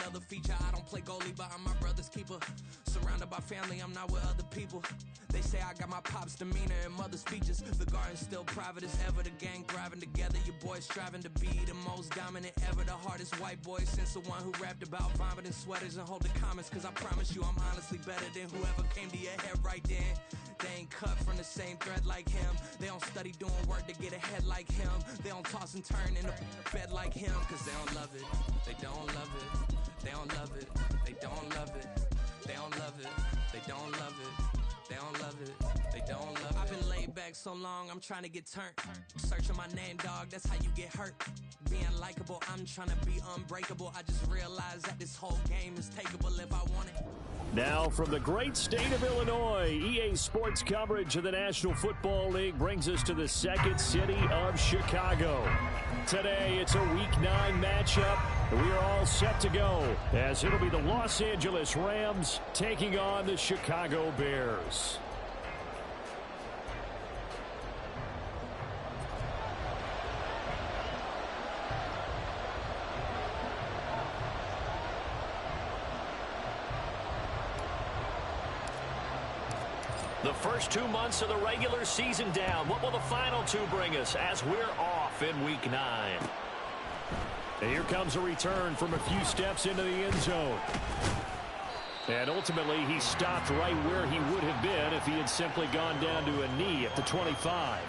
another feature. I don't play goalie, but I'm my brother's keeper. Surrounded by family, I'm not with other people. They say I got my pop's demeanor and mother's features. The garden's still private as ever. The gang thriving together. Your boys striving to be the most dominant ever. The hardest white boy since the one who rapped about vomiting sweaters and hold the comments. Cause I promise you I'm honestly better than whoever came to your head right then. They ain't cut from the same thread like him. They don't study doing work to get ahead like him. They don't toss and turn in the bed like him. Cause they don't love it. They don't love it. They don't love it. They don't love it. They don't love it. They don't love it. They don't love it. They don't love it. I've been laid back so long, I'm trying to get turned. Searching my name, dog, that's how you get hurt. Being likable, I'm trying to be unbreakable. I just realized that this whole game is takeable if I want it. Now from the great state of Illinois, EA Sports coverage of the National Football League brings us to the second city of Chicago. Today, it's a Week 9 matchup. We are all set to go as it'll be the Los Angeles Rams taking on the Chicago Bears. The first 2 months of the regular season down. What will the final 2 bring us as we're off in Week 9? And here comes a return from a few steps into the end zone. And ultimately, he stopped right where he would have been if he had simply gone down to a knee at the 25.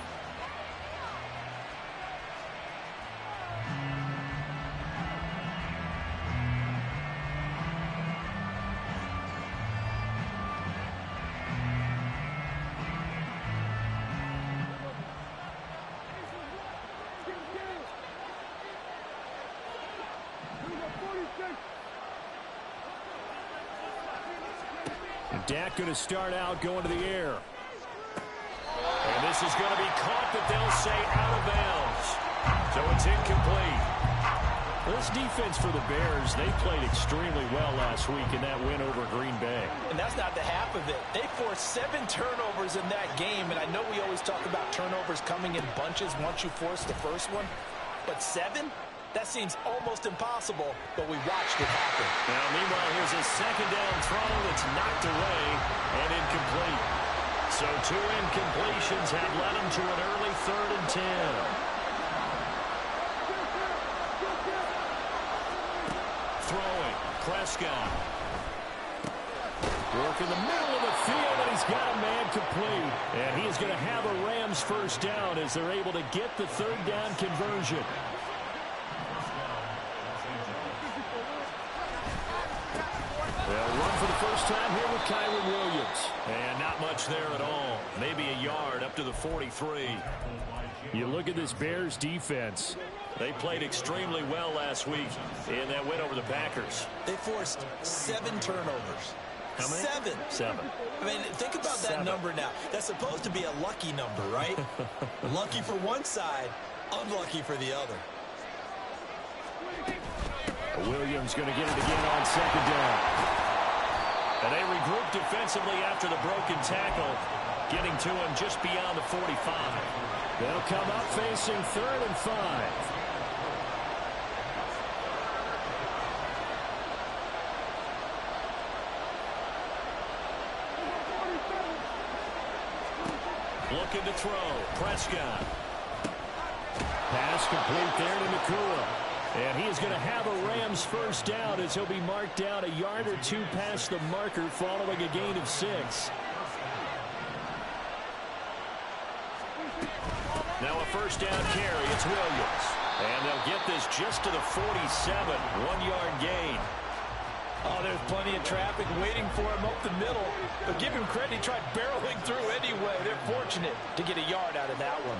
Dak going to start out going to the air. And this is going to be caught, but they'll say out of bounds. So it's incomplete. This defense for the Bears, they played extremely well last week in that win over Green Bay. And that's not the half of it. They forced 7 turnovers in that game, and I know we always talk about turnovers coming in bunches once you force the first one, but 7? That seems almost impossible, but we watched it happen. Now, meanwhile, here's a second down throw that's knocked away and incomplete. So 2 incompletions have led him to an early 3rd and 10. Throwing, Prescott. Work in the middle of the field, and he's got a man complete. And he is going to have a Rams first down as they're able to get the 3rd down conversion. They'll run for the first time here with Kyren Williams. And not much there at all. Maybe a yard up to the 43. You look at this Bears defense. They played extremely well last week in that win over the Packers. They forced 7 turnovers. How many? 7. 7. I mean, think about that number now. That's supposed to be a lucky number, right? Lucky for one side, unlucky for the other. Williams going to get it again on 2nd down. And they regroup defensively after the broken tackle, getting to him just beyond the 45. They'll come up facing 3rd and 5. Looking to throw. Prescott. Pass complete there to Nacua. And he is going to have a Rams first down as he'll be marked down a yard or 2 past the marker following a gain of 6. Now a first down carry. It's Williams. And they'll get this just to the 47. 1-yard gain. Oh, there's plenty of traffic waiting for him up the middle. But give him credit, he tried barreling through anyway. They're fortunate to get a yard out of that one.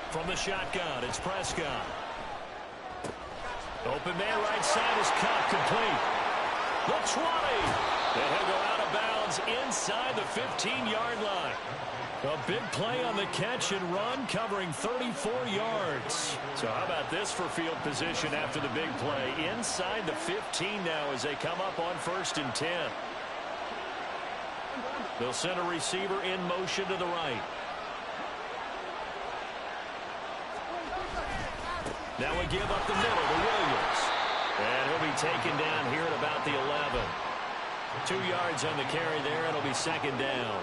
From the shotgun, it's Prescott. Open man right side is caught, complete. The 20. And he'll go out of bounds inside the 15-yard line. A big play on the catch and run, covering 34 yards. So how about this for field position after the big play? Inside the 15 now as they come up on 1st and 10. They'll send a receiver in motion to the right. Now we give up the middle to Williams. taken down here at about the 11. 2 yards on the carry there. It'll be second down.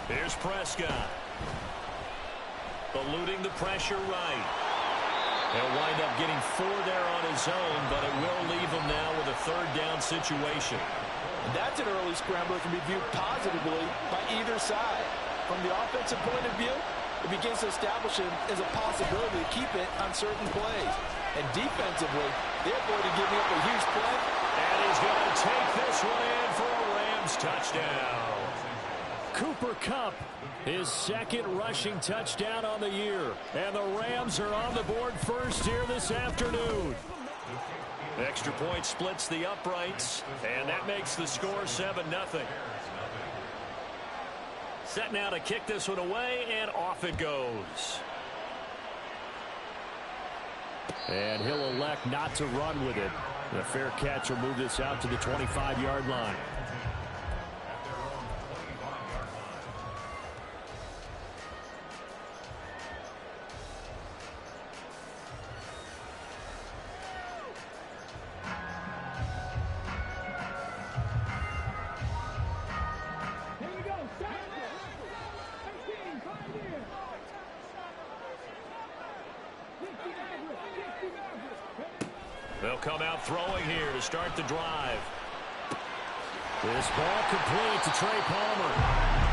Here's Prescott. Eluding the pressure right. He'll wind up getting 4 there on his own, but it will leave him now with a third down situation. And that's an early scrambler that can be viewed positively by either side. From the offensive point of view, it begins to establish it as a possibility to keep it on certain plays. And defensively, they avoided giving up a huge play. And he's going to take this one in for a Rams touchdown. Cooper Kupp, his second rushing touchdown on the year. And the Rams are on the board first here this afternoon. Extra point splits the uprights, and that makes the score 7-0. Set now to kick this one away, and off it goes. And he'll elect not to run with it. The fair catch will move this out to the 25-yard line. They'll come out throwing here to start the drive. This ball complete to Trey Palmer.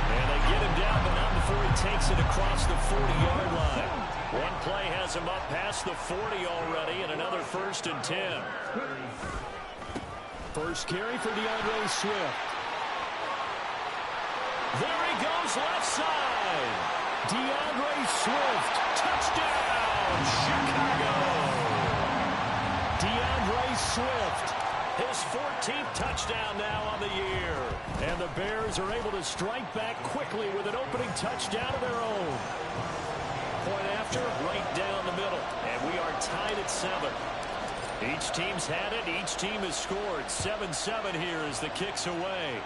And they get him down, but not before he takes it across the 40-yard line. One play has him up past the 40 already, and another 1st and 10. First carry for DeAndre Swift. There he goes, left side. DeAndre Swift, touchdown, Chicago. DeAndre Swift, his 14th touchdown now on the year. And the Bears are able to strike back quickly with an opening touchdown of their own. Point after, right down the middle. And we are tied at 7. Each team's had it. Each team has scored. 7-7 here as the kick's away.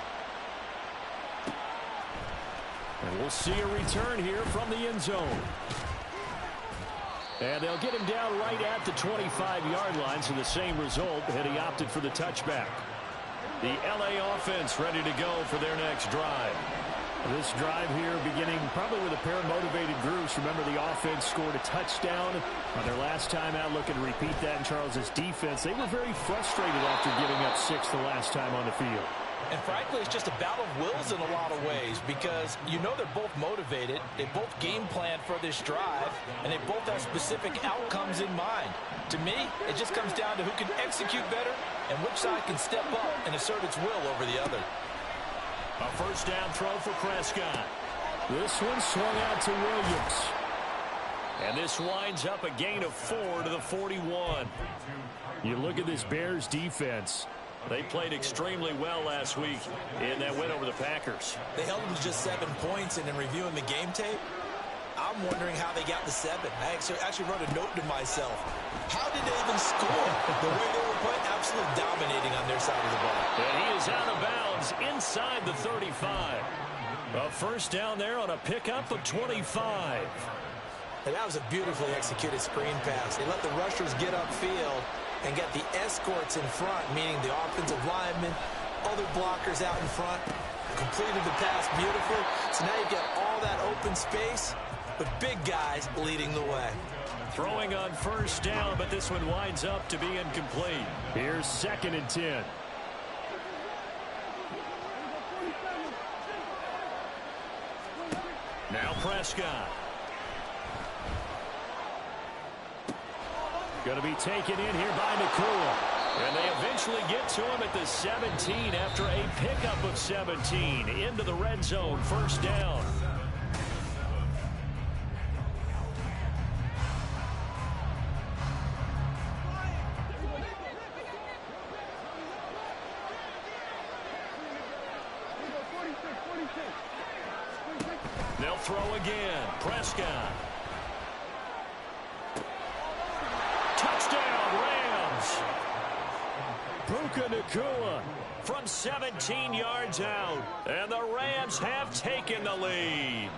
And we'll see a return here from the end zone. And they'll get him down right at the 25-yard line, so the same result, and he opted for the touchback. The L.A. offense ready to go for their next drive. This drive here beginning probably with a pair of motivated groups. Remember, the offense scored a touchdown on their last time out. Looking to repeat that in Charles's defense. They were very frustrated after giving up 6 the last time on the field. And frankly, it's just a battle of wills in a lot of ways because you know they're both motivated. They both game plan for this drive, and they both have specific outcomes in mind. To me, it just comes down to who can execute better and which side can step up and assert its will over the other. A first down throw for Prescott. This one swung out to Williams. And this winds up a gain of 4 to the 41. You look at this Bears defense. They played extremely well last week in that win over the Packers. They held them to just 7 points, and in reviewing the game tape, I'm wondering how they got to 7. I actually wrote a note to myself. How did they even score? The way they were playing, absolutely dominating on their side of the ball. And he is out of bounds inside the 35. A first down there on a pickup of 25. And that was a beautifully executed screen pass. They let the rushers get upfield and get the escorts in front, meaning the offensive linemen, other blockers out in front, completed the pass beautifully. So now you've got all that open space, but big guys leading the way. Throwing on first down, but this one winds up to be incomplete. Here's 2nd and 10. Now Prescott. Going to be taken in here by Nakua. And they eventually get to him at the 17 after a pickup of 17 into the red zone. First down. They'll throw again. Prescott. Touchdown, Rams. Puka Nakua from 17 yards out. And the Rams have taken the lead.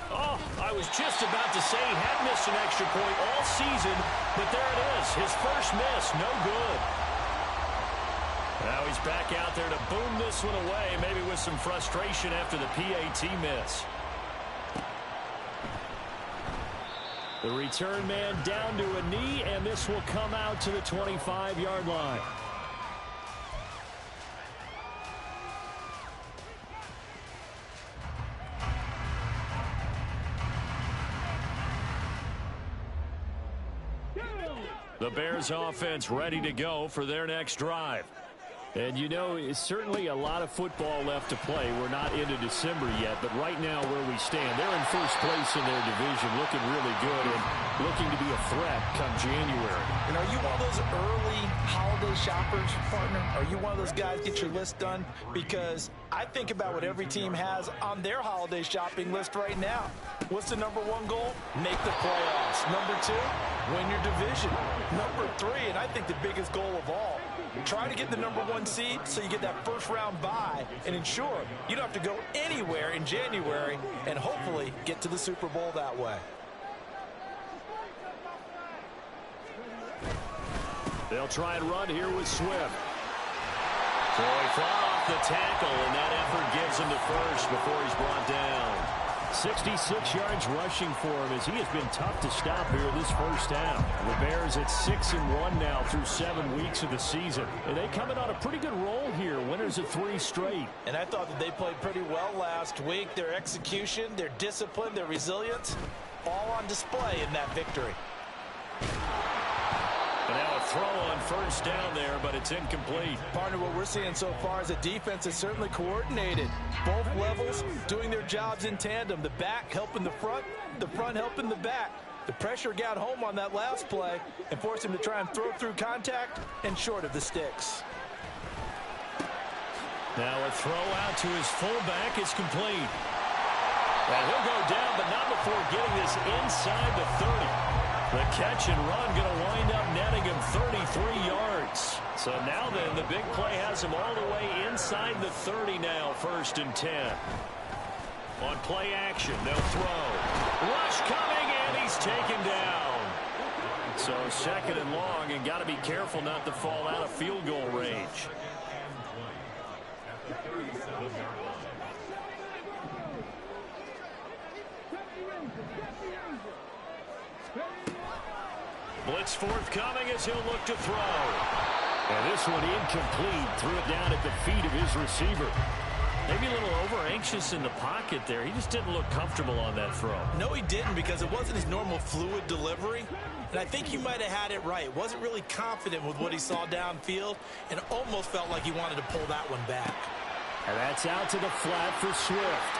Oh, I was just about to say he had missed an extra point all season, but there it is. His first miss, no good. Now he's back out there to boom this one away, maybe with some frustration after the PAT miss. The return man down to a knee, and this will come out to the 25-yard line. The Bears offense ready to go for their next drive. And, you know, it's certainly a lot of football left to play. We're not into December yet, but right now where we stand, they're in first place in their division, looking really good and looking to be a threat come January. And are you one of those early holiday shoppers, partner? Are you one of those guys get your list done? Because I think about what every team has on their holiday shopping list right now. What's the number one goal? Make the playoffs. Number two, win your division. Number three, and I think the biggest goal of all, try to get the number one seed so you get that first round bye and ensure you don't have to go anywhere in January and hopefully get to the Super Bowl that way. They'll try and run here with Swift. So he fought off the tackle, and that effort gives him the first before he's brought down. 66 yards rushing for him as he has been tough to stop here this first half. The Bears at 6-1 now through 7 weeks of the season. And they coming on a pretty good roll here. Winners of 3 straight. And I thought that they played pretty well last week. Their execution, their discipline, their resilience, all on display in that victory. And now a throw on first down there, but it's incomplete. Partner, what we're seeing so far is the defense is certainly coordinated. Both levels doing their jobs in tandem. The back helping the front helping the back. The pressure got home on that last play and forced him to try and throw through contact and short of the sticks. Now a throw out to his fullback is complete. And he'll go down, but not before getting this inside the 30. The catch and run going to wind up netting him 33 yards. So now then, the big play has him all the way inside the 30 now, 1st and 10. On play action, they'll throw. Rush coming, and he's taken down. So 2nd and long, and got to be careful not to fall out of field goal range. Blitz forthcoming as he'll look to throw. And this one incomplete. Threw it down at the feet of his receiver. Maybe a little over-anxious in the pocket there. He just didn't look comfortable on that throw. No, he didn't, because it wasn't his normal fluid delivery. And I think he might have had it right. Wasn't really confident with what he saw downfield and almost felt like he wanted to pull that one back. And that's out to the flat for Swift.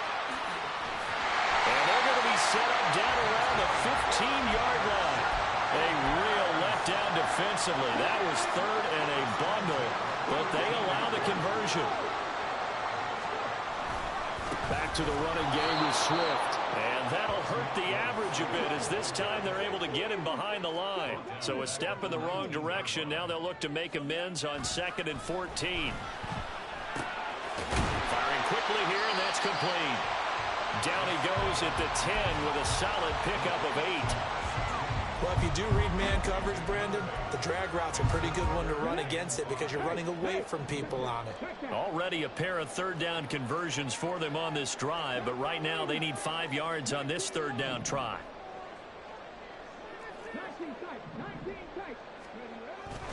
And they're going to be set up down around the 15-yard line. A real letdown defensively. That was 3rd and a bundle, but they allow the conversion. Back to the running game with Swift. And that'll hurt the average a bit as this time they're able to get him behind the line. So a step in the wrong direction. Now they'll look to make amends on 2nd and 14. Firing quickly here, and that's complete. Down he goes at the 10 with a solid pickup of 8. Well, if you do read man coverage, Brandon, the drag route's a pretty good one to run against it because you're running away from people on it. Already a pair of 3rd down conversions for them on this drive, but right now they need 5 yards on this 3rd down try.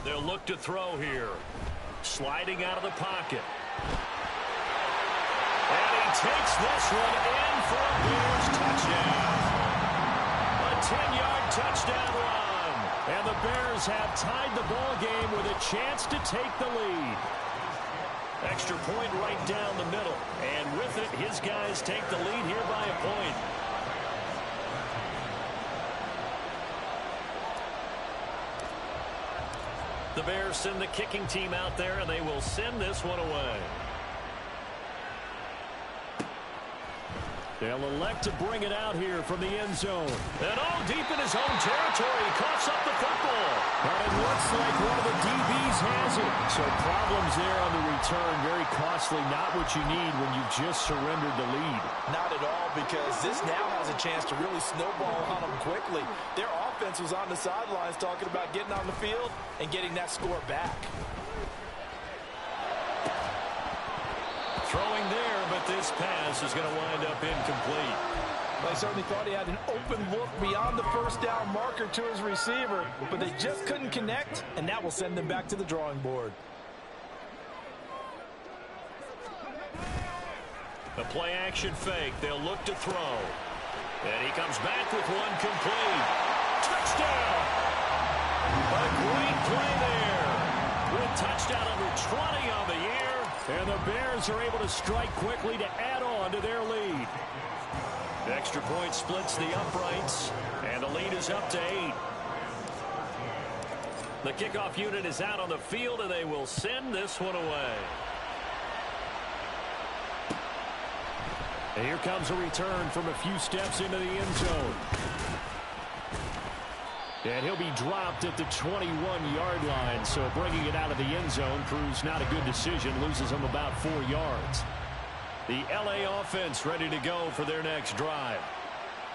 They'll look to throw here. Sliding out of the pocket. And he takes this one in for a Bears touchdown. A 10-yard touchdown run. And the Bears have tied the ball game with a chance to take the lead. Extra point right down the middle. And with it, his guys take the lead here by a point. The Bears send the kicking team out there, and they will send this one away. They'll elect to bring it out here from the end zone. And deep in his own territory, coughs up the football. But it looks like one of the DBs has it. So problems there on the return. Very costly, not what you need when you just surrendered the lead. Not at all, because this now has a chance to really snowball on them quickly. Their offense was on the sidelines talking about getting on the field and getting that score back. Throwing there, but this pass is going to wind up incomplete. Well, I certainly thought he had an open look beyond the first down marker to his receiver, but they just couldn't connect, and that will send them back to the drawing board. The play-action fake. They'll look to throw. And he comes back with one complete. Touchdown! A great play there. With touchdown number 20 on the year. And the Bears are able to strike quickly to add on to their lead. The extra point splits the uprights, and the lead is up to 8. The kickoff unit is out on the field, and they will send this one away. And here comes a return from a few steps into the end zone. And he'll be dropped at the 21-yard line, so bringing it out of the end zone proves not a good decision, loses him about 4 yards. The L.A. offense ready to go for their next drive.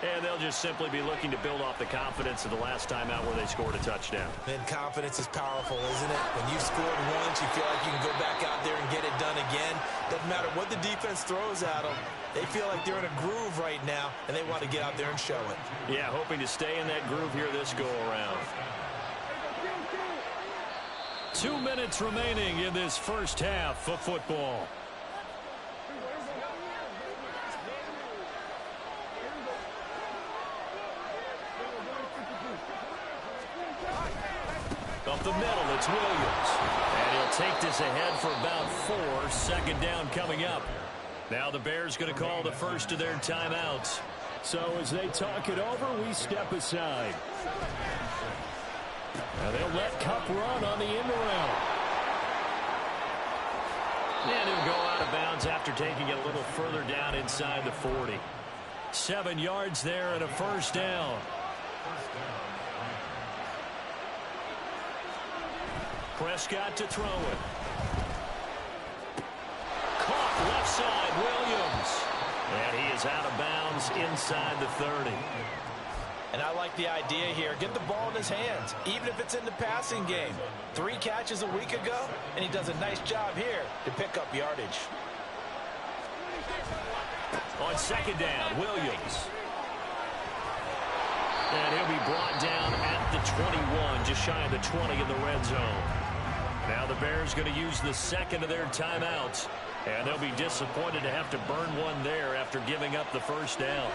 And they'll just simply be looking to build off the confidence of the last time out where they scored a touchdown. And confidence is powerful, isn't it? When you've scored once, you feel like you can go back out there and get it done again. Doesn't matter what the defense throws at them. They feel like they're in a groove right now, and they want to get out there and show it. Yeah, hoping to stay in that groove here this go-around. 2 minutes remaining in this first half of football. Up the middle, it's Williams. And he'll take this ahead for about 4. Second down coming up. Now the Bears going to call the first of their timeouts. So as they talk it over, we step aside. Now they'll let Kupp run on the end around. And he'll go out of bounds after taking it a little further down inside the 40. 7 yards there and a first down. Prescott to throw it. Caught left side, Williams. And he is out of bounds inside the 30. And I like the idea here. Get the ball in his hands, even if it's in the passing game. 3 catches a week ago, and he does a nice job here to pick up yardage. On second down, Williams. And he'll be brought down at the 21, just shy of the 20 in the red zone. Now the Bears going to use the second of their timeouts. And they'll be disappointed to have to burn one there after giving up the first down.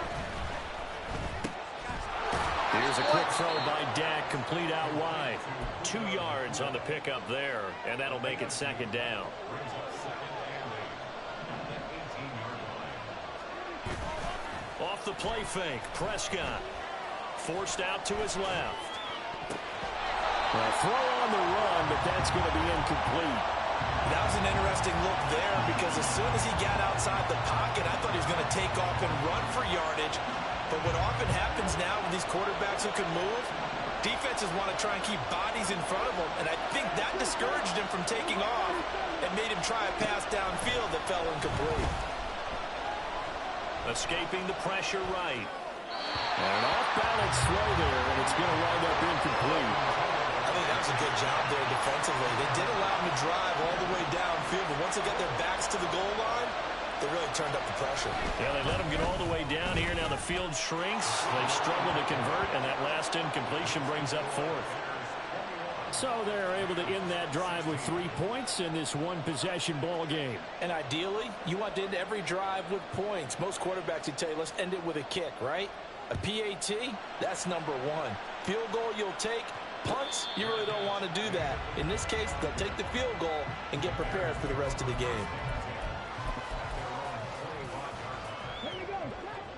Here's a quick throw by Dak, complete out wide. 2 yards on the pickup there, and that'll make it second down. Off the play fake, Prescott. Forced out to his left. Well, throw on the run, but that's going to be incomplete. That was an interesting look there because as soon as he got outside the pocket, I thought he was going to take off and run for yardage. But what often happens now with these quarterbacks who can move, defenses want to try and keep bodies in front of them, and I think that discouraged him from taking off and made him try a pass downfield that fell incomplete. Escaping the pressure right. And an off-balance throw there, and it's going to wind up incomplete. I think that was a good job there defensively. They did allow him to drive all the way downfield, but once they got their backs to the goal line, they really turned up the pressure. Yeah, they let him get all the way down here. Now the field shrinks. They've struggled to convert, and that last incompletion brings up 4th. So they're able to end that drive with 3 points in this one-possession ball game. And ideally, you want to end every drive with points. Most quarterbacks would tell you, let's end it with a kick, right? A PAT, that's number 1. Field goal you'll take. Punts, you really don't want to do that. In this case, they'll take the field goal and get prepared for the rest of the game.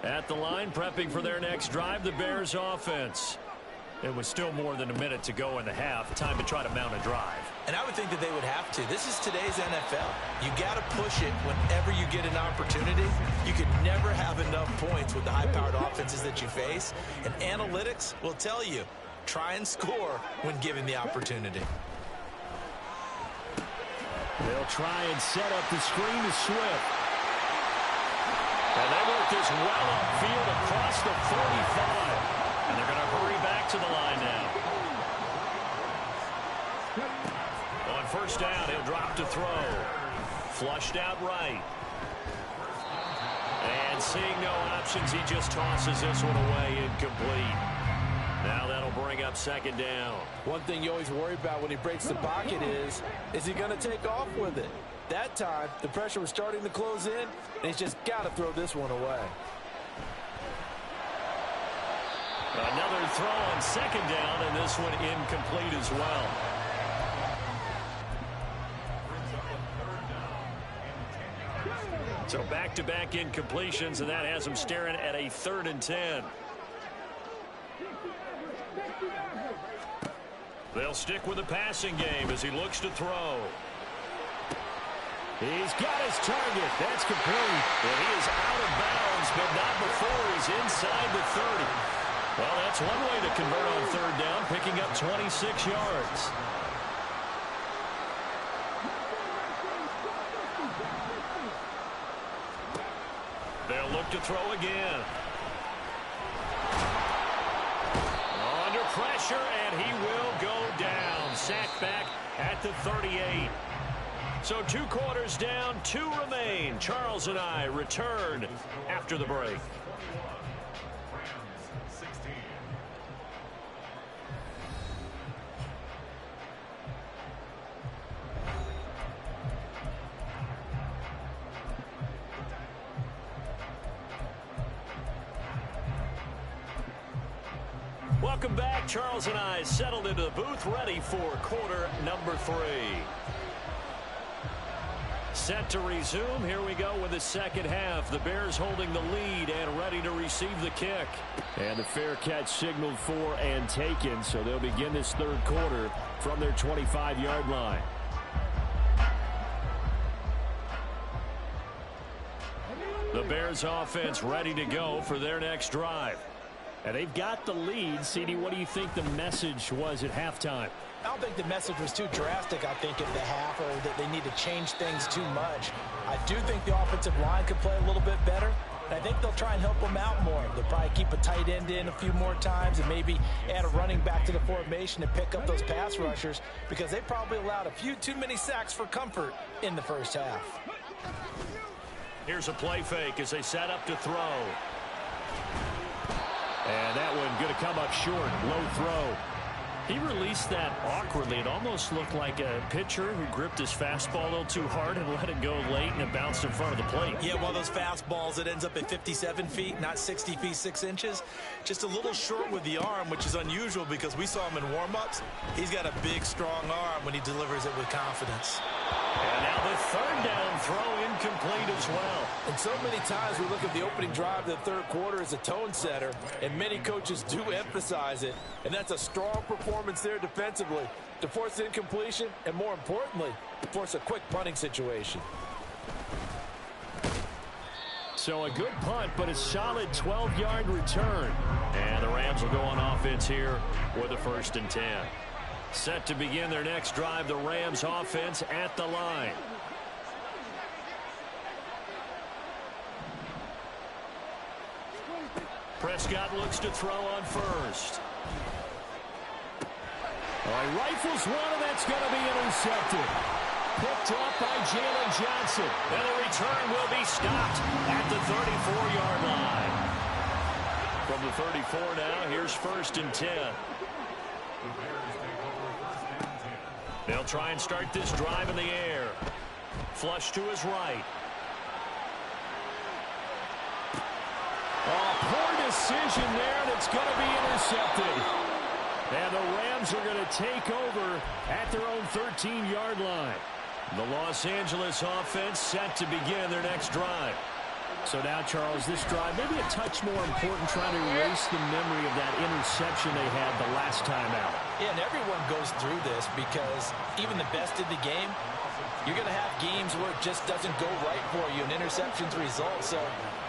At the line, prepping for their next drive, the Bears offense. It was still more than a minute to go in the half. Time to try to mount a drive. And I would think that they would have to. This is today's NFL. You got to push it whenever you get an opportunity. You could never have enough points with the high-powered offenses that you face. And analytics will tell you, try and score when given the opportunity. They'll try and set up the screen to Swift. And they work this well upfield across the 45. And they're going to hurry back to the line now. On first down, he'll drop to throw. Flushed out right. And seeing no options, he just tosses this one away incomplete. Now that'll bring up second down. One thing you always worry about when he breaks the pocket is he going to take off with it? That time, the pressure was starting to close in, and he's just got to throw this one away. Another throw on second down, and this one incomplete as well. So back-to-back incompletions, and that has him staring at a 3rd and 10. They'll stick with the passing game as he looks to throw. He's got his target. That's complete. And he is out of bounds, but not before he's inside the 30. Well, that's one way to convert on third down, picking up 26 yards. They'll look to throw again. Under pressure, and he will go down. Sacked back at the 38. So 2 quarters down, 2 remain. Charles and I return after the break. Welcome back. Charles and I settled into the booth, ready for quarter number 3. Set to resume. Here we go with the second half. The Bears holding the lead and ready to receive the kick. And the fair catch signaled for and taken, so they'll begin this third quarter from their 25-yard line. The Bears offense ready to go for their next drive. And they've got the lead. CD, what do you think the message was at halftime? I don't think the message was too drastic, I think, at the half, or that they need to change things too much. I do think the offensive line could play a little bit better, and I think they'll try and help them out more. They'll probably keep a tight end in a few more times and maybe add a running back to the formation and pick up those pass rushers, because they probably allowed a few too many sacks for comfort in the first half. Here's a play fake as they set up to throw. And that one going to come up short. Low throw. He released that awkwardly. It almost looked like a pitcher who gripped his fastball a little too hard and let it go late, and it bounced in front of the plate. Yeah, one of those fastballs that ends up at 57 feet, not 60 feet, 6 inches. Just a little short with the arm, which is unusual because we saw him in warm-ups. He's got a big, strong arm when he delivers it with confidence. And now the third down throw incomplete as well. And so many times we look at the opening drive of the third quarter as a tone setter, and many coaches do emphasize it, and that's a strong performance there defensively to force incompletion and, more importantly, to force a quick punting situation. So a good punt, but a solid 12-yard return. And the Rams will go on offense here with a 1st and 10. Set to begin their next drive, the Rams offense at the line. Prescott looks to throw on first. He rifles one, and that's going to be intercepted. Picked up by Jalen Johnson. And the return will be stopped at the 34-yard line. From the 34 now, here's 1st and 10. They'll try and start this drive in the air. Flush to his right. Poor decision there, and it's going to be intercepted. And the Rams are going to take over at their own 13-yard line. The Los Angeles offense set to begin their next drive. So now, Charles, this drive maybe a touch more important, trying to erase the memory of that interception they had the last time out. Yeah, and everyone goes through this because even the best in the game, you're going to have games where it just doesn't go right for you and interceptions result. So,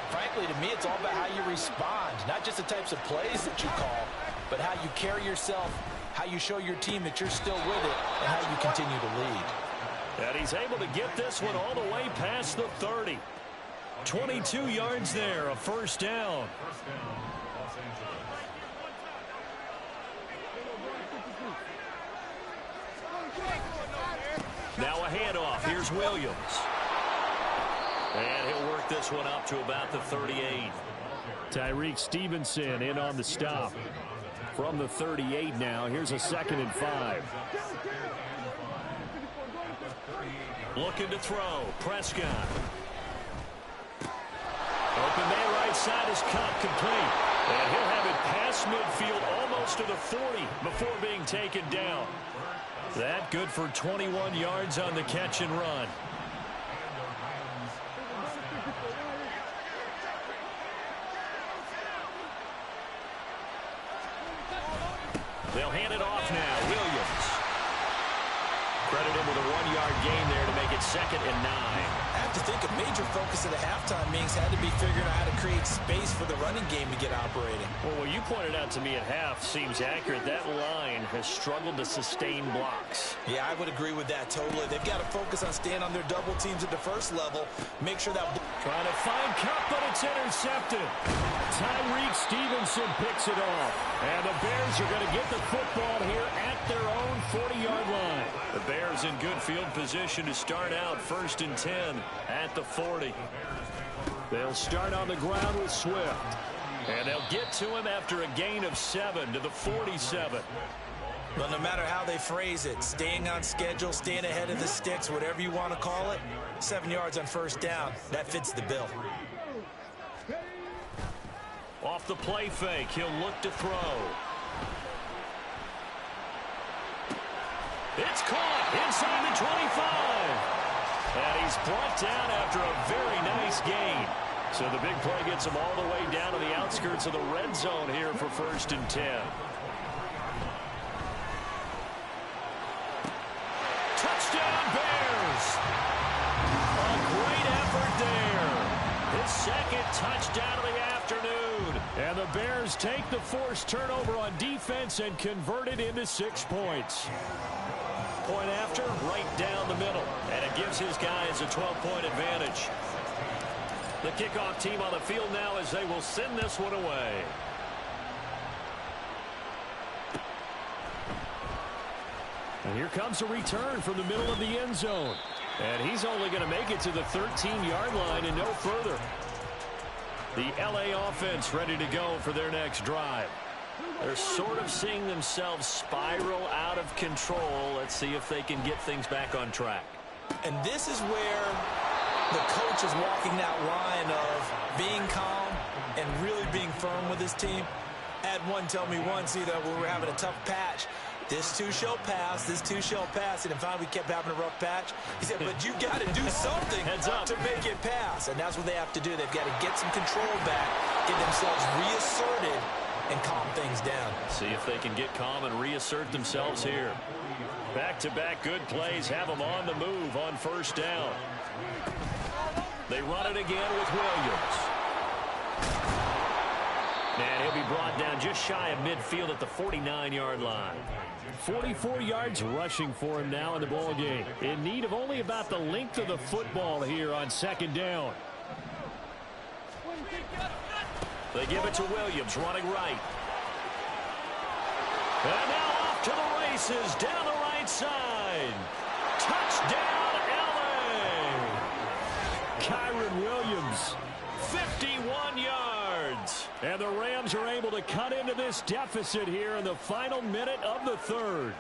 frankly, to me, it's all about how you respond, not just the types of plays that you call, but how you carry yourself, how you show your team that you're still with it, and how you continue to lead. And he's able to get this one all the way past the 30. 22 yards there, a first down. Now a handoff. Here's Williams. And he'll work this one up to about the 38. Tyreek Stevenson in on the stop. From the 38 now, here's a 2nd and 5. Looking to throw. Prescott. Open man right side is caught complete. And he'll have it past midfield almost to the 40 before being taken down. That good for 21 yards on the catch and run. They'll hand it off now. Williams. Credit him with a 1-yard gain there to make it 2nd and 9. I have to think a major focus at the halftime means had to be figuring out how to create space for the running game to get operating. Well, what you pointed out to me at half seems accurate. That line has struggled to sustain blocks. Yeah, I would agree with that totally. They've got to focus on staying on their double teams at the first level. Make sure that... Trying to find Kupp, but it's intercepted. Tyreek Stevenson picks it off. And the Bears are going to get the football here at their own 40-yard line. The Bears in good field position to start out 1st and 10 at the 40. They'll start on the ground with Swift. And they'll get to him after a gain of 7 to the 47. Well, no matter how they phrase it, staying on schedule, staying ahead of the sticks, whatever you want to call it, 7 yards on 1st down, that fits the bill. Off the play fake, he'll look to throw. It's caught inside the 25. And he's brought down after a very nice gain. So the big play gets him all the way down to the outskirts of the red zone here for 1st and 10. Touchdown Bears! A great effort there. His 2nd touchdown of the afternoon. And the Bears take the forced turnover on defense and convert it into 6 points. Point after, right down the middle. And it gives his guys a 12-point advantage. The kickoff team on the field now as they will send this one away. And here comes a return from the middle of the end zone. And he's only going to make it to the 13-yard line and no further. The LA offense ready to go for their next drive. They're sort of seeing themselves spiral out of control. Let's see if they can get things back on track. And this is where the coach is walking that line of being calm and really being firm with his team. I had one tell me once, when we were having a tough patch, this too shall pass, this too shall pass. And in fact, we kept having a rough patch. He said, but you got to do something to make it pass. And that's what they have to do. They've got to get some control back, get themselves reasserted, and calm things down. See if they can get calm and reassert themselves here. Back-to-back good plays have them on the move on 1st down. They run it again with Williams. And he'll be brought down just shy of midfield at the 49-yard line. 44 yards rushing for him now in the ball game. In need of only about the length of the football here on 2nd down. They give it to Williams, running right. And now off to the races, down the right side. Touchdown, LA! Kyren Williams, 51 yards. And the Rams are able to cut into this deficit here in the final minute of the 3rd.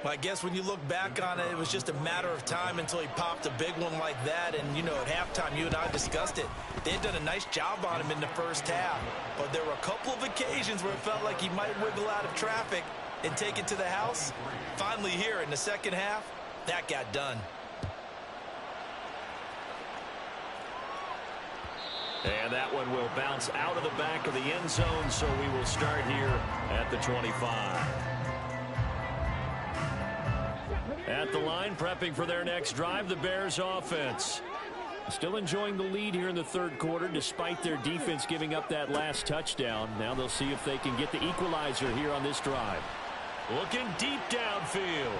Well, I guess when you look back on it, it was just a matter of time until he popped a big one like that. And, at halftime, you and I discussed it. They had done a nice job on him in the 1st half. But there were a couple of occasions where it felt like he might wiggle out of traffic and take it to the house. Finally here in the 2nd half, that got done. And that one will bounce out of the back of the end zone, so we will start here at the 25. At the line, prepping for their next drive, the Bears offense. Still enjoying the lead here in the third quarter, despite their defense giving up that last touchdown. Now they'll see if they can get the equalizer here on this drive. Looking deep downfield.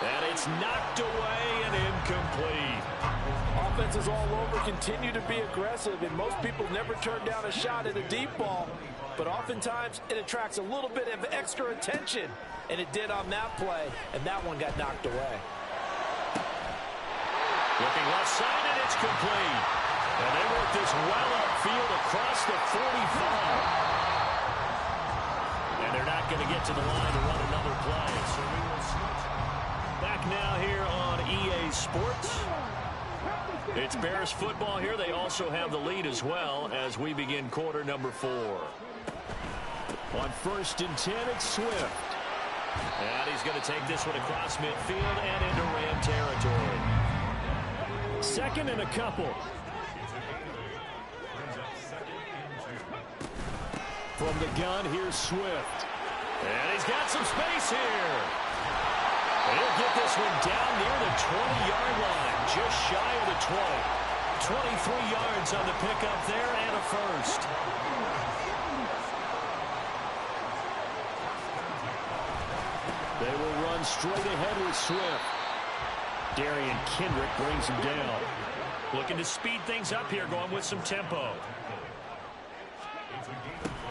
And it's knocked away and incomplete. Offenses all over continue to be aggressive, and most people never turn down a shot at a deep ball. But oftentimes, it attracts a little bit of extra attention. And it did on that play, and that one got knocked away. Looking left side, and it's complete. And they work this well upfield across the 45. And they're not going to get to the line to run another play. So we will switch. Back now here on EA Sports. It's Bears football here. They also have the lead as well as we begin quarter number 4. On 1st and 10, it's Swift. And he's going to take this one across midfield and into Ram territory. 2nd and a couple. From the gun, here's Swift. And he's got some space here. He'll get this one down near the 20-yard line, just shy of the 20. 23 yards on the pickup there and a first. They will run straight ahead with Swift. Darian Kendrick brings him down. Looking to speed things up here, going with some tempo.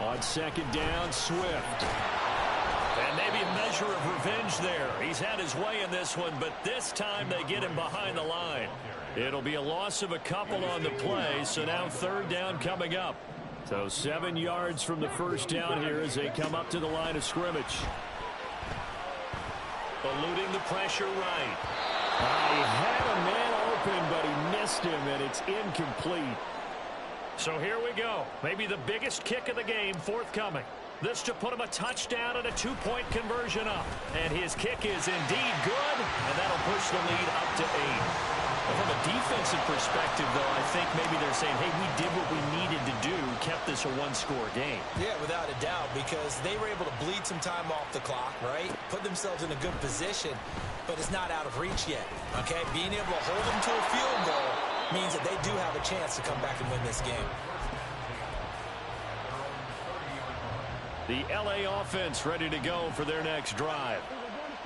On 2nd down, Swift. And maybe a measure of revenge there. He's had his way in this one, but this time they get him behind the line. It'll be a loss of a couple on the play, so now 3rd down coming up. So 7 yards from the first down here as they come up to the line of scrimmage. Eluding the pressure right. He had a man open, but he missed him, and it's incomplete. So here we go. Maybe the biggest kick of the game forthcoming. This to put him a touchdown and a 2-point conversion up. And his kick is indeed good, and that'll push the lead up to 8. From a defensive perspective, though, I think maybe they're saying, hey, we did what we needed to do, kept this a one-score game. Yeah, without a doubt, because they were able to bleed some time off the clock, right? Put themselves in a good position, but it's not out of reach yet, okay? Being able to hold them to a field goal means that they do have a chance to come back and win this game. The LA offense ready to go for their next drive.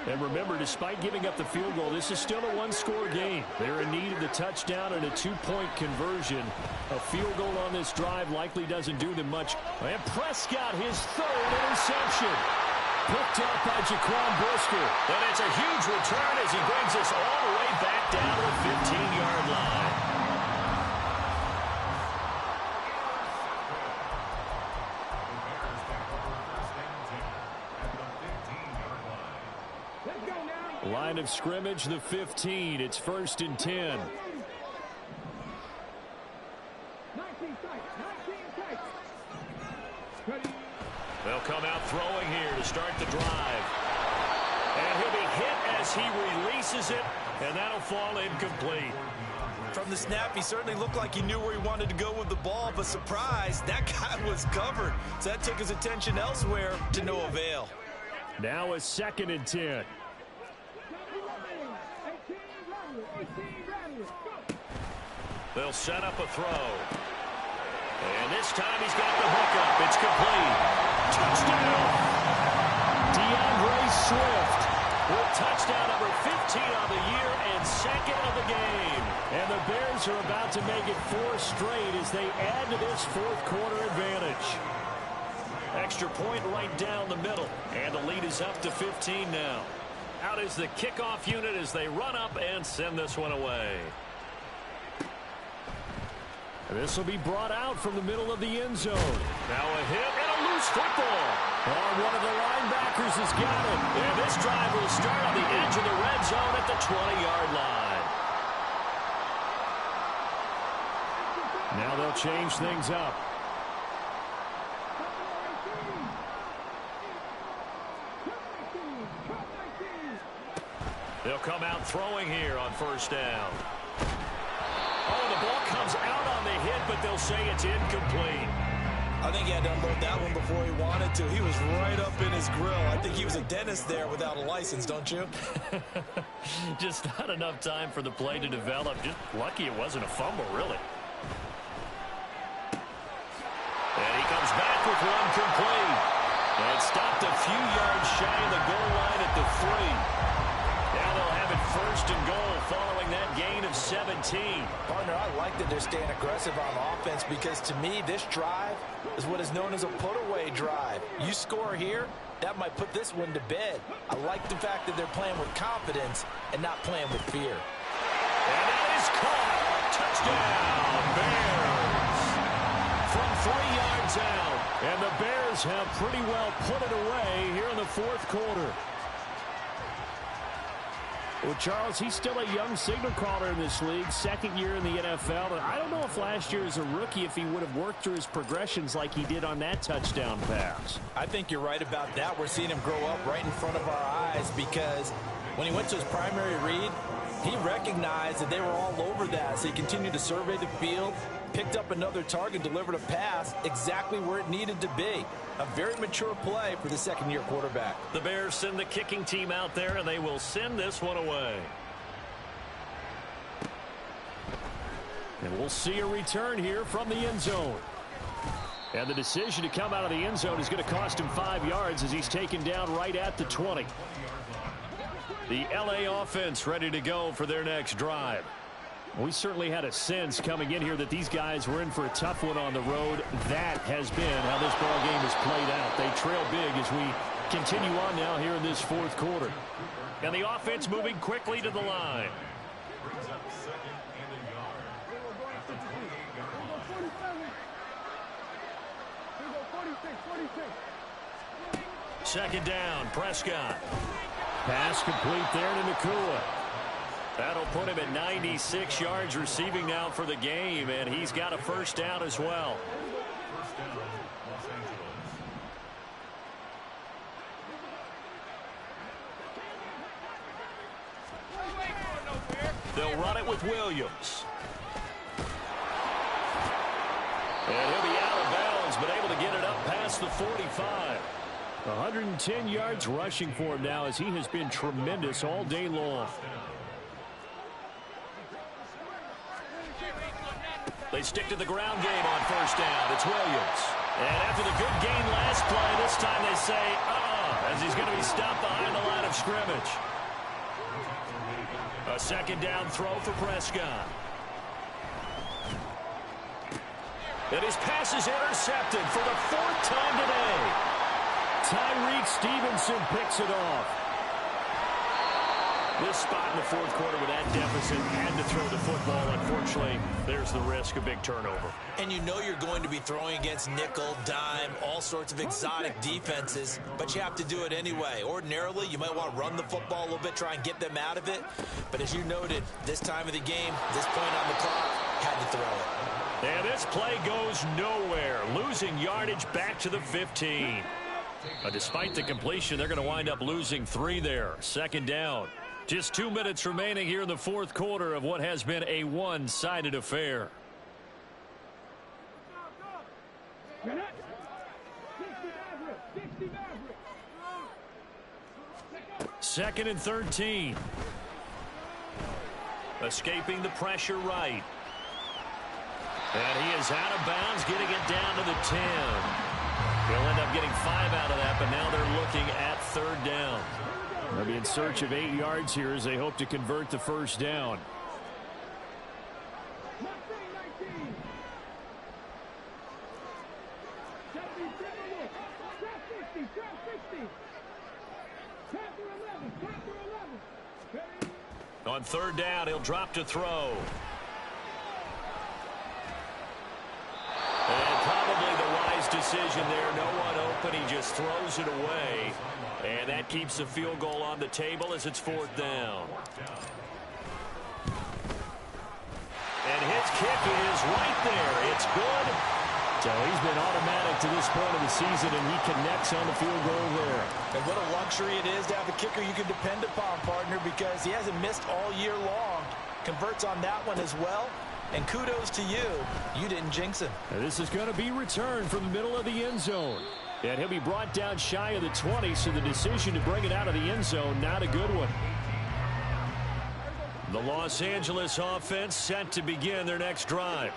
And remember, despite giving up the field goal, this is still a one-score game. They're in need of the touchdown and a 2-point conversion. A field goal on this drive likely doesn't do them much. And Prescott, his 3rd interception. Picked up by Jaquan Brisker. And it's a huge return as he brings us all the way back down to the 15-yard line. Line of scrimmage, the 15. It's 1st and 10. They'll come out throwing here to start the drive. And he'll be hit as he releases it, and that'll fall incomplete. From the snap, he certainly looked like he knew where he wanted to go with the ball, but surprise, that guy was covered. So that took his attention elsewhere to no avail. Now a 2nd and 10. They'll set up a throw. And this time he's got the hookup. It's complete. Touchdown! DeAndre Swift with touchdown number 15 on the year and 2nd of the game. And the Bears are about to make it 4 straight as they add to this 4th quarter advantage. Extra point right down the middle. And the lead is up to 15 now. Out is the kickoff unit as they run up and send this one away. This will be brought out from the middle of the end zone. Now a hit and a loose football. One of the linebackers has got it. And this drive will start on the edge of the red zone at the 20-yard line. Now they'll change things up. They'll come out throwing here on 1st down. Oh, The ball comes out on the hit, but they'll say it's incomplete. I think he had to unload that one before he wanted to. He was right up in his grill. I think he was a dentist there without a license, don't you? Just not enough time for the play to develop. Just lucky it wasn't a fumble, really. And he comes back with one complete. And stopped a few yards shy of the goal line at the 3. Now they'll have it first and goal following that gain of 17. Partner, I like that they're staying aggressive on offense because to me, this drive is what is known as a put-away drive. You score here, that might put this one to bed. I like the fact that they're playing with confidence and not playing with fear. And that is caught. Touchdown, Bears. From 3 yards out. And the Bears have pretty well put it away here in the fourth quarter. Well, Charles, he's still a young signal caller in this league, second year in the NFL. But I don't know if last year as a rookie, if he would have worked through his progressions like he did on that touchdown pass. I think you're right about that. We're seeing him grow up right in front of our eyes because when he went to his primary read, he recognized that they were all over that. So he continued to survey the field, picked up another target, delivered a pass exactly where it needed to be. A very mature play for the second-year quarterback. The Bears send the kicking team out there, and they will send this one away. And we'll see a return here from the end zone. And the decision to come out of the end zone is going to cost him 5 yards as he's taken down right at the 20. The LA offense ready to go for their next drive. We certainly had a sense coming in here that these guys were in for a tough one on the road. That has been how this ball game has played out. They trail big as we continue on now here in this fourth quarter. And the offense moving quickly to the line. Second down, Prescott. Pass complete there to Nacua. That'll put him at 96 yards receiving now for the game, and he's got a first down as well. They'll run it with Williams. And he'll be out of bounds, but able to get it up past the 45. 110 yards rushing for him now as he has been tremendous all day long. They stick to the ground game on first down. It's Williams. And after the good gain last play, this time they say, as he's going to be stopped behind the line of scrimmage. A second down throw for Prescott. And his pass is intercepted for the 4th time today. Tyreek Stevenson picks it off. This spot in the fourth quarter with that deficit had to throw the football. Unfortunately, there's the risk of big turnover. And you know you're going to be throwing against nickel, dime, all sorts of exotic defenses, but you have to do it anyway. Ordinarily, you might want to run the football a little bit, try and get them out of it. But as you noted, this time of the game, this point on the clock, had to throw it. And this play goes nowhere, losing yardage back to the 15. Despite the completion, they're going to wind up losing 3 there. Second down. Just 2 minutes remaining here in the fourth quarter of what has been a one-sided affair. Second and 13. Escaping the pressure right. And he is out of bounds, getting it down to the 10. They'll end up getting 5 out of that, but now they're looking at third down. They'll be in search of 8 yards here as they hope to convert the first down. On third down, he'll drop to throw. And probably the wise decision there. No one open. He just throws it away. And that keeps the field goal on the table as it's fourth down. And his kick is right there. It's good. So he's been automatic to this point of the season, and he connects on the field goal there. And what a luxury it is to have a kicker you can depend upon, partner, because he hasn't missed all year long. Converts on that one as well. And kudos to you. You didn't jinx him. And this is going to be returned from the middle of the end zone. And he'll be brought down shy of the 20, so the decision to bring it out of the end zone, not a good one. The Los Angeles offense set to begin their next drive.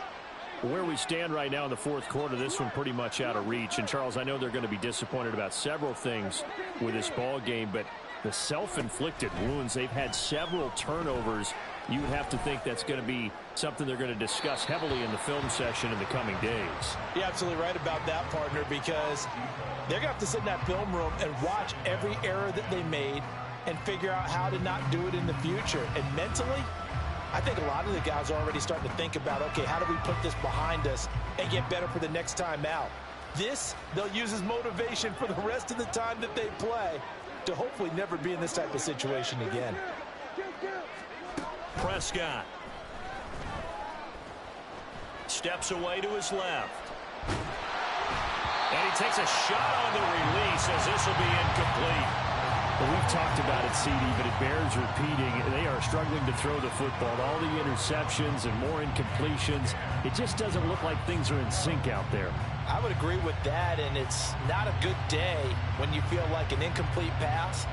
Where we stand right now in the fourth quarter, this one pretty much out of reach. And, Charles, I know they're going to be disappointed about several things with this ball game, but the self-inflicted wounds, they've had several turnovers. You would have to think that's going to be something they're going to discuss heavily in the film session in the coming days. You're absolutely right about that, partner, because they're going to have to sit in that film room and watch every error that they made and figure out how to not do it in the future. And mentally, I think a lot of the guys are already starting to think about, okay, how do we put this behind us and get better for the next time out? This, they'll use as motivation for the rest of the time that they play to hopefully never be in this type of situation again. Prescott steps away to his left. And he takes a shot on the release as this will be incomplete. Well, we've talked about it, CD, but it bears repeating. They are struggling to throw the football. All the interceptions and more incompletions. It just doesn't look like things are in sync out there. I would agree with that, and it's not a good day when you feel like an incomplete pass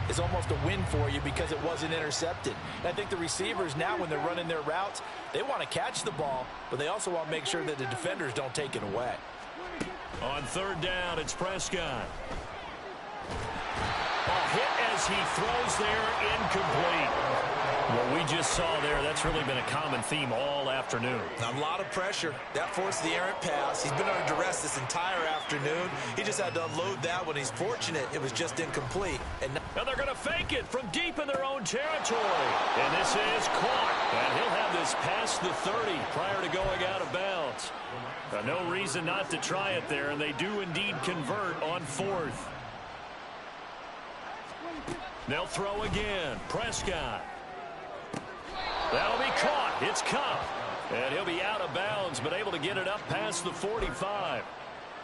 is almost a win for you because it wasn't intercepted. And I think the receivers now, when they're running their routes, they want to catch the ball, but they also want to make sure that the defenders don't take it away. On third down, it's Prescott. A hit as he throws there, incomplete. What we just saw there, that's really been a common theme all afternoon. A lot of pressure. That forced the errant pass. He's been under duress this entire afternoon. He just had to unload that one. He's fortunate it was just incomplete. And now they're going to fake it from deep in their own territory. And this is caught. And he'll have this past the 30 prior to going out of bounds. No reason not to try it there, and they do indeed convert on fourth. They'll throw again. Prescott. That'll be caught. It's Kupp. And he'll be out of bounds, but able to get it up past the 45.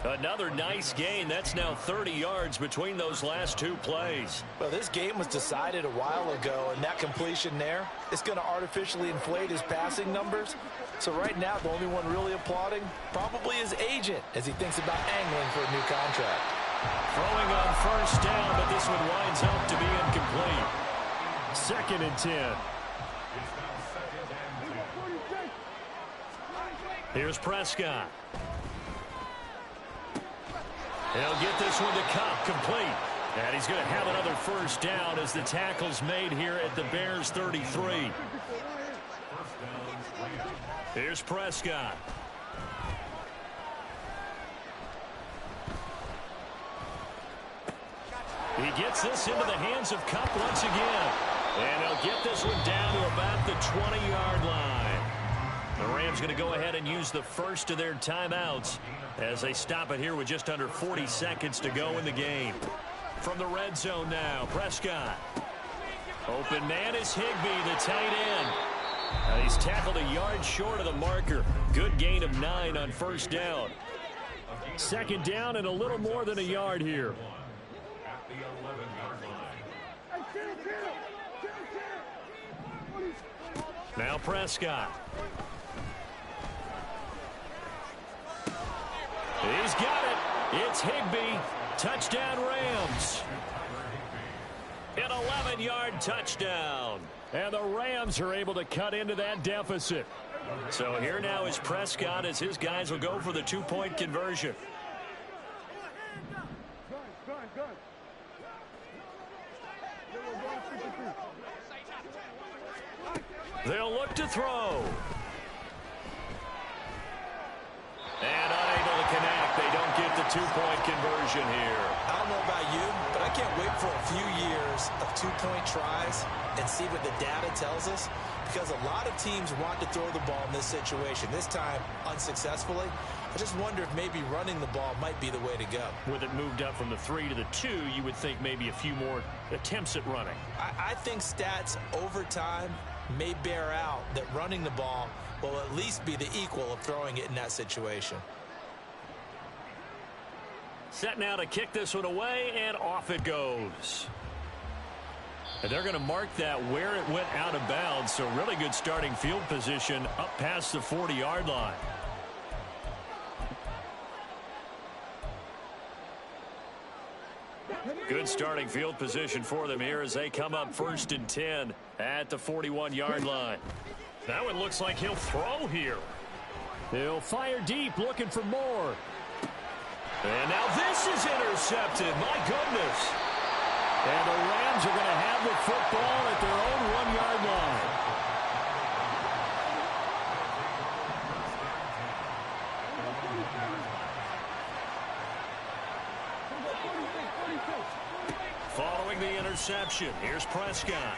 Another nice gain. That's now 30 yards between those last two plays. Well, this game was decided a while ago, and that completion there is going to artificially inflate his passing numbers. So right now, the only one really applauding probably his agent as he thinks about angling for a new contract. Throwing on first down, but this one winds up to be incomplete. 2nd and 10. Here's Prescott. He'll get this one to Kupp, complete. And he's going to have another first down as the tackle's made here at the Bears 33. Here's Prescott. He gets this into the hands of Kupp once again. And he'll get this one down to about the 20-yard line. The Rams going to go ahead and use the first of their timeouts as they stop it here with just under 40 seconds to go in the game. From the red zone now, Prescott. Open man is Higbee, the tight end. He's tackled a yard short of the marker. Good gain of 9 on first down. 2nd down and a little more than a yard here. Now Prescott. He's got it. It's Higbee. Touchdown Rams. An 11-yard touchdown. And the Rams are able to cut into that deficit. So here now is Prescott as his guys will go for the 2-point conversion. They'll look to throw. And unable to connect. They don't get the 2-point conversion here. I don't know about you, but I can't wait for a few years of 2-point tries and see what the data tells us, because a lot of teams want to throw the ball in this situation. This time, unsuccessfully. I just wonder if maybe running the ball might be the way to go. With it moved up from the 3 to the 2, you would think maybe a few more attempts at running. I think stats over time may bear out that running the ball will at least be the equal of throwing it in that situation. Set now to kick this one away, and off it goes. And they're going to mark that where it went out of bounds, so really good starting field position up past the 40-yard line. Good starting field position for them here as they come up 1st and 10 at the 41-yard line. Now it looks like he'll throw here. He'll fire deep, looking for more. And now this is intercepted. My goodness. And the Rams are going to have the football at their own 1-yard line. Following the interception, here's Prescott.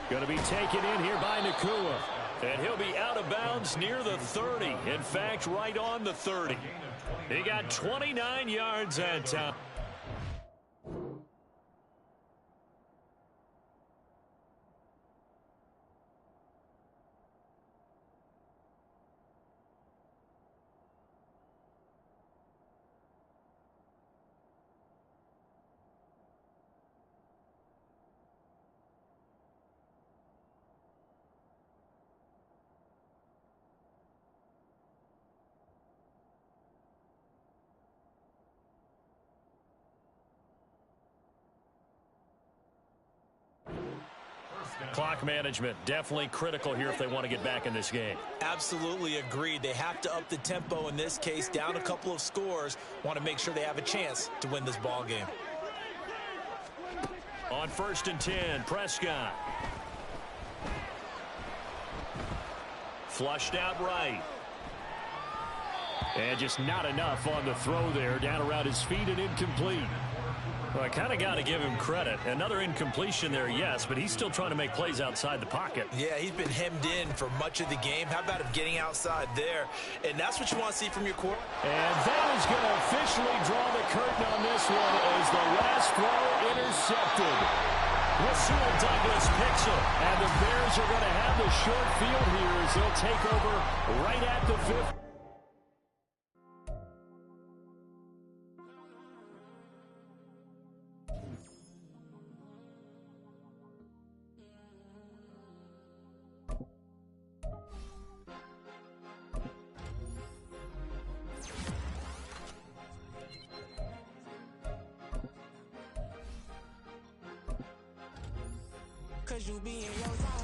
Going to be taken in here by Nacua. And he'll be out of bounds near the 30. In fact, right on the 30. He got 29 yards that time. Clock management definitely critical here if they want to get back in this game. Absolutely agreed. They have to up the tempo in this case, down a couple of scores. Want to make sure they have a chance to win this ball game. On 1st and 10, Prescott. Flushed out right. And just not enough on the throw there, down around his feet and incomplete. Well, I kind of got to give him credit. Another incompletion there, yes, but he's still trying to make plays outside the pocket. Yeah, he's been hemmed in for much of the game. How about him getting outside there? And that's what you want to see from your quarterback. And that is going to officially draw the curtain on this one as the last throw intercepted. Rasul Douglas picks it, and the Bears are going to have the short field here as they'll take over right at the 50. Cause you be in your zone.